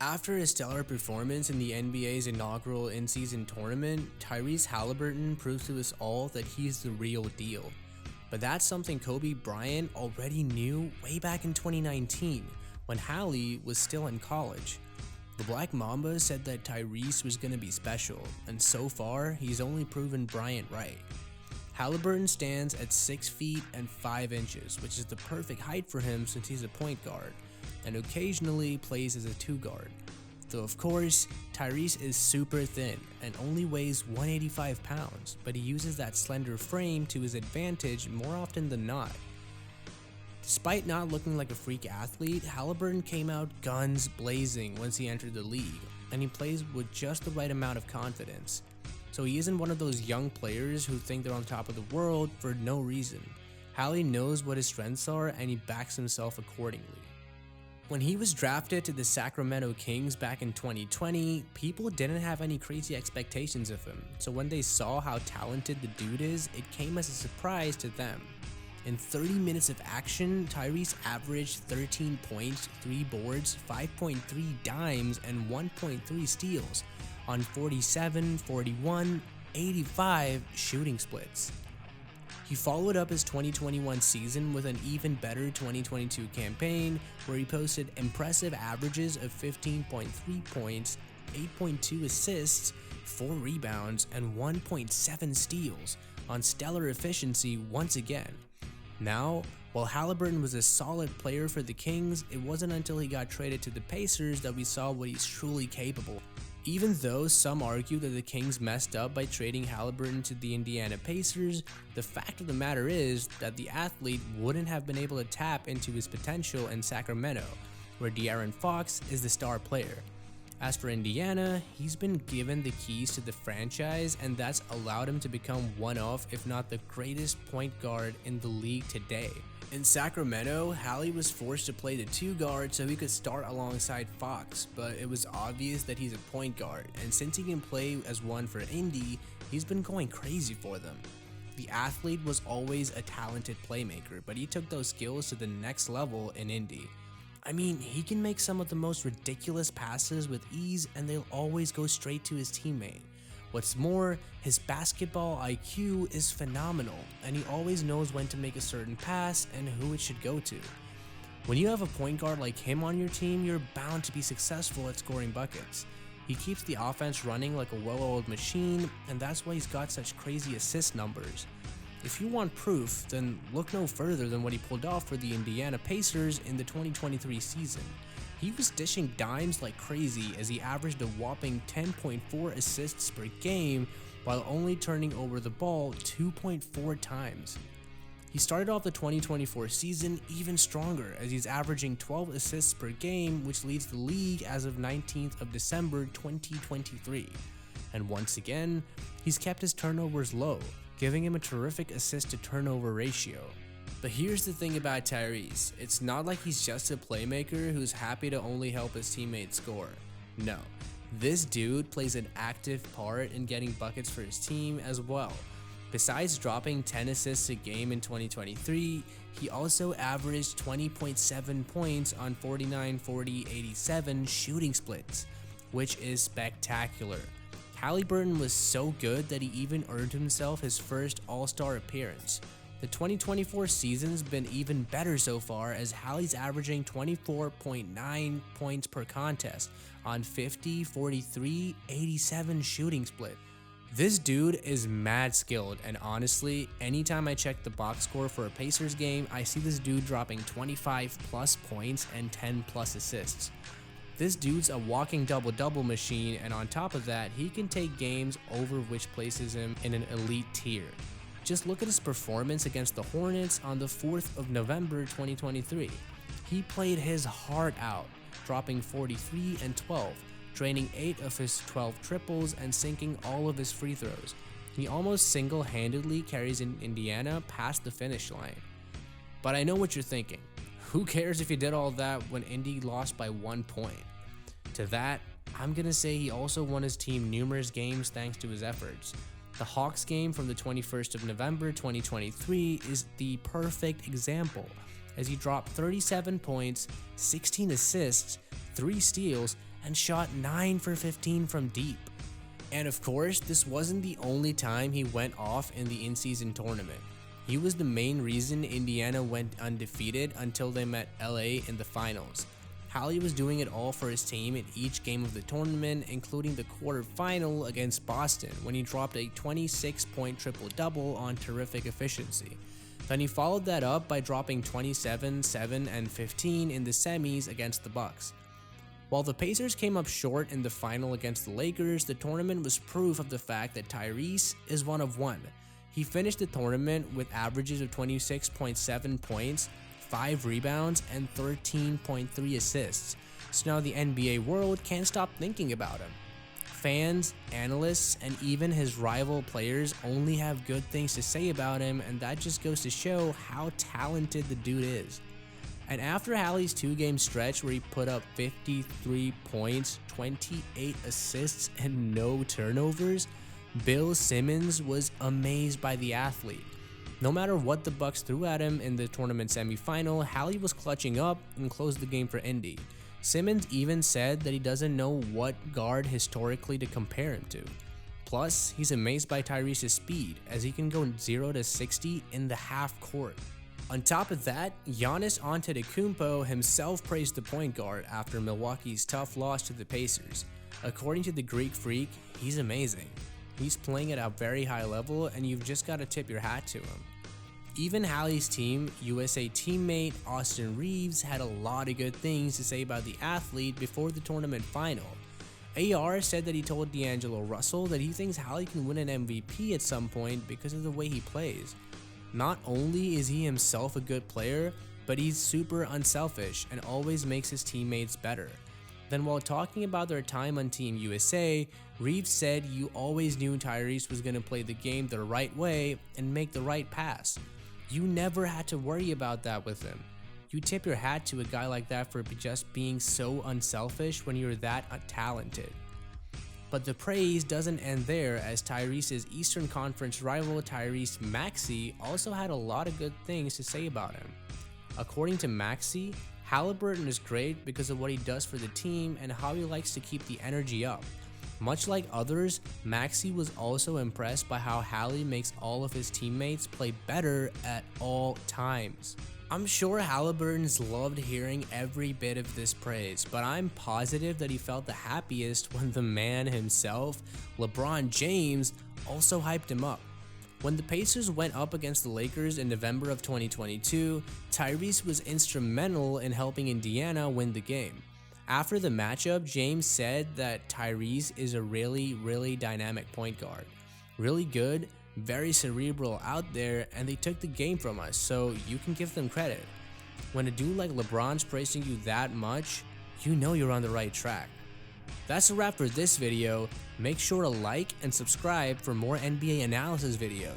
After a stellar performance in the NBA's inaugural in-season tournament, Tyrese Haliburton proves to us all that he's the real deal. But that's something Kobe Bryant already knew way back in 2019, when Hallie was still in college. The Black Mamba said that Tyrese was going to be special, and so far, he's only proven Bryant right. Haliburton stands at 6 feet and 5 inches, which is the perfect height for him since he's a point guard, and occasionally plays as a 2-guard. Though of course, Tyrese is super thin and only weighs 185 pounds, but he uses that slender frame to his advantage more often than not. Despite not looking like a freak athlete, Haliburton came out guns blazing once he entered the league, and he plays with just the right amount of confidence. So he isn't one of those young players who think they're on top of the world for no reason. Hallie knows what his strengths are and he backs himself accordingly. When he was drafted to the Sacramento Kings back in 2020, people didn't have any crazy expectations of him, so when they saw how talented the dude is, it came as a surprise to them. In 30 minutes of action, Tyrese averaged 13 points, 3 boards, 5.3 dimes, and 1.3 steals on 47, 41, 85 shooting splits. He followed up his 2021 season with an even better 2022 campaign where he posted impressive averages of 15.3 points, 8.2 assists, 4 rebounds, and 1.7 steals on stellar efficiency once again. Now, while Haliburton was a solid player for the Kings, it wasn't until he got traded to the Pacers that we saw what he's truly capable of. Even though some argue that the Kings messed up by trading Haliburton to the Indiana Pacers, the fact of the matter is that the athlete wouldn't have been able to tap into his potential in Sacramento, where De'Aaron Fox is the star player. As for Indiana, he's been given the keys to the franchise, and that's allowed him to become one of, if not the greatest point guard in the league today. In Sacramento, Hallie was forced to play the 2-guard so he could start alongside Fox, but it was obvious that he's a point guard, and since he can play as one for Indy, he's been going crazy for them. The athlete was always a talented playmaker, but he took those skills to the next level in Indy. I mean, he can make some of the most ridiculous passes with ease, and they'll always go straight to his teammate. What's more, his basketball IQ is phenomenal, and he always knows when to make a certain pass and who it should go to. When you have a point guard like him on your team, you're bound to be successful at scoring buckets. He keeps the offense running like a well-oiled machine, and that's why he's got such crazy assist numbers. If you want proof, then look no further than what he pulled off for the Indiana Pacers in the 2023 season. He was dishing dimes like crazy as he averaged a whopping 10.4 assists per game while only turning over the ball 2.4 times. He started off the 2024 season even stronger as he's averaging 12 assists per game, which leads the league as of 19th of December 2023. And once again, he's kept his turnovers low, giving him a terrific assist to turnover ratio. But here's the thing about Tyrese, it's not like he's just a playmaker who's happy to only help his teammates score. No, this dude plays an active part in getting buckets for his team as well. Besides dropping 10 assists a game in 2023, he also averaged 20.7 points on 49, 40, 87 shooting splits, which is spectacular. Haliburton was so good that he even earned himself his first All-Star appearance. The 2024 season's been even better so far as Hallie's averaging 24.9 points per contest on 50, 43, 87 shooting split. This dude is mad skilled, and honestly, anytime I check the box score for a Pacers game, I see this dude dropping 25 plus points and 10 plus assists. This dude's a walking double-double machine, and on top of that, he can take games over, which places him in an elite tier. Just look at his performance against the Hornets on the 4th of November 2023. He played his heart out, dropping 43 and 12, draining 8 of his 12 triples and sinking all of his free throws. He almost single-handedly carries Indiana past the finish line. But I know what you're thinking. Who cares if he did all that when Indy lost by 1 point? To that, I'm gonna say he also won his team numerous games thanks to his efforts. The Hawks game from the 21st of November 2023 is the perfect example, as he dropped 37 points, 16 assists, 3 steals, and shot 9 for 15 from deep. And of course, this wasn't the only time he went off in the in-season tournament. He was the main reason Indiana went undefeated until they met LA in the finals. Hallie was doing it all for his team in each game of the tournament, including the quarterfinal against Boston when he dropped a 26-point triple-double on terrific efficiency. Then he followed that up by dropping 27, 7, and 15 in the semis against the Bucks. While the Pacers came up short in the final against the Lakers, the tournament was proof of the fact that Tyrese is one of one. He finished the tournament with averages of 26.7 points, 5 rebounds, and 13.3 assists, so now the NBA world can't stop thinking about him. Fans, analysts, and even his rival players only have good things to say about him, and that just goes to show how talented the dude is. And after Hallie's 2-game stretch where he put up 53 points, 28 assists, and no turnovers, Bill Simmons was amazed by the athlete. No matter what the Bucks threw at him in the tournament semifinal, Hallie was clutching up and closed the game for Indy. Simmons even said that he doesn't know what guard historically to compare him to. Plus, he's amazed by Tyrese's speed, as he can go 0 to 60 in the half court. On top of that, Giannis Antetokounmpo himself praised the point guard after Milwaukee's tough loss to the Pacers. According to the Greek Freak, he's amazing. He's playing at a very high level, and you've just got to tip your hat to him. Even Hallie's team, USA teammate Austin Reeves, had a lot of good things to say about the athlete before the tournament final. AR said that he told D'Angelo Russell that he thinks Hallie can win an MVP at some point because of the way he plays. Not only is he himself a good player, but he's super unselfish and always makes his teammates better. Then while talking about their time on Team USA, Reeves said you always knew Tyrese was going to play the game the right way and make the right pass. You never had to worry about that with him. You tip your hat to a guy like that for just being so unselfish when you're that talented. But the praise doesn't end there, as Tyrese's Eastern Conference rival Tyrese Maxey also had a lot of good things to say about him. According to Maxey, Haliburton is great because of what he does for the team and how he likes to keep the energy up. Much like others, Maxey was also impressed by how Hallie makes all of his teammates play better at all times. I'm sure Haliburton's loved hearing every bit of this praise, but I'm positive that he felt the happiest when the man himself, LeBron James, also hyped him up. When the Pacers went up against the Lakers in November of 2022, Tyrese was instrumental in helping Indiana win the game. After the matchup, James said that Tyrese is a really dynamic point guard. Really good, very cerebral out there, and they took the game from us, so you can give them credit. When a dude like LeBron's praising you that much, you know you're on the right track. That's a wrap for this video. Make sure to like and subscribe for more NBA analysis videos.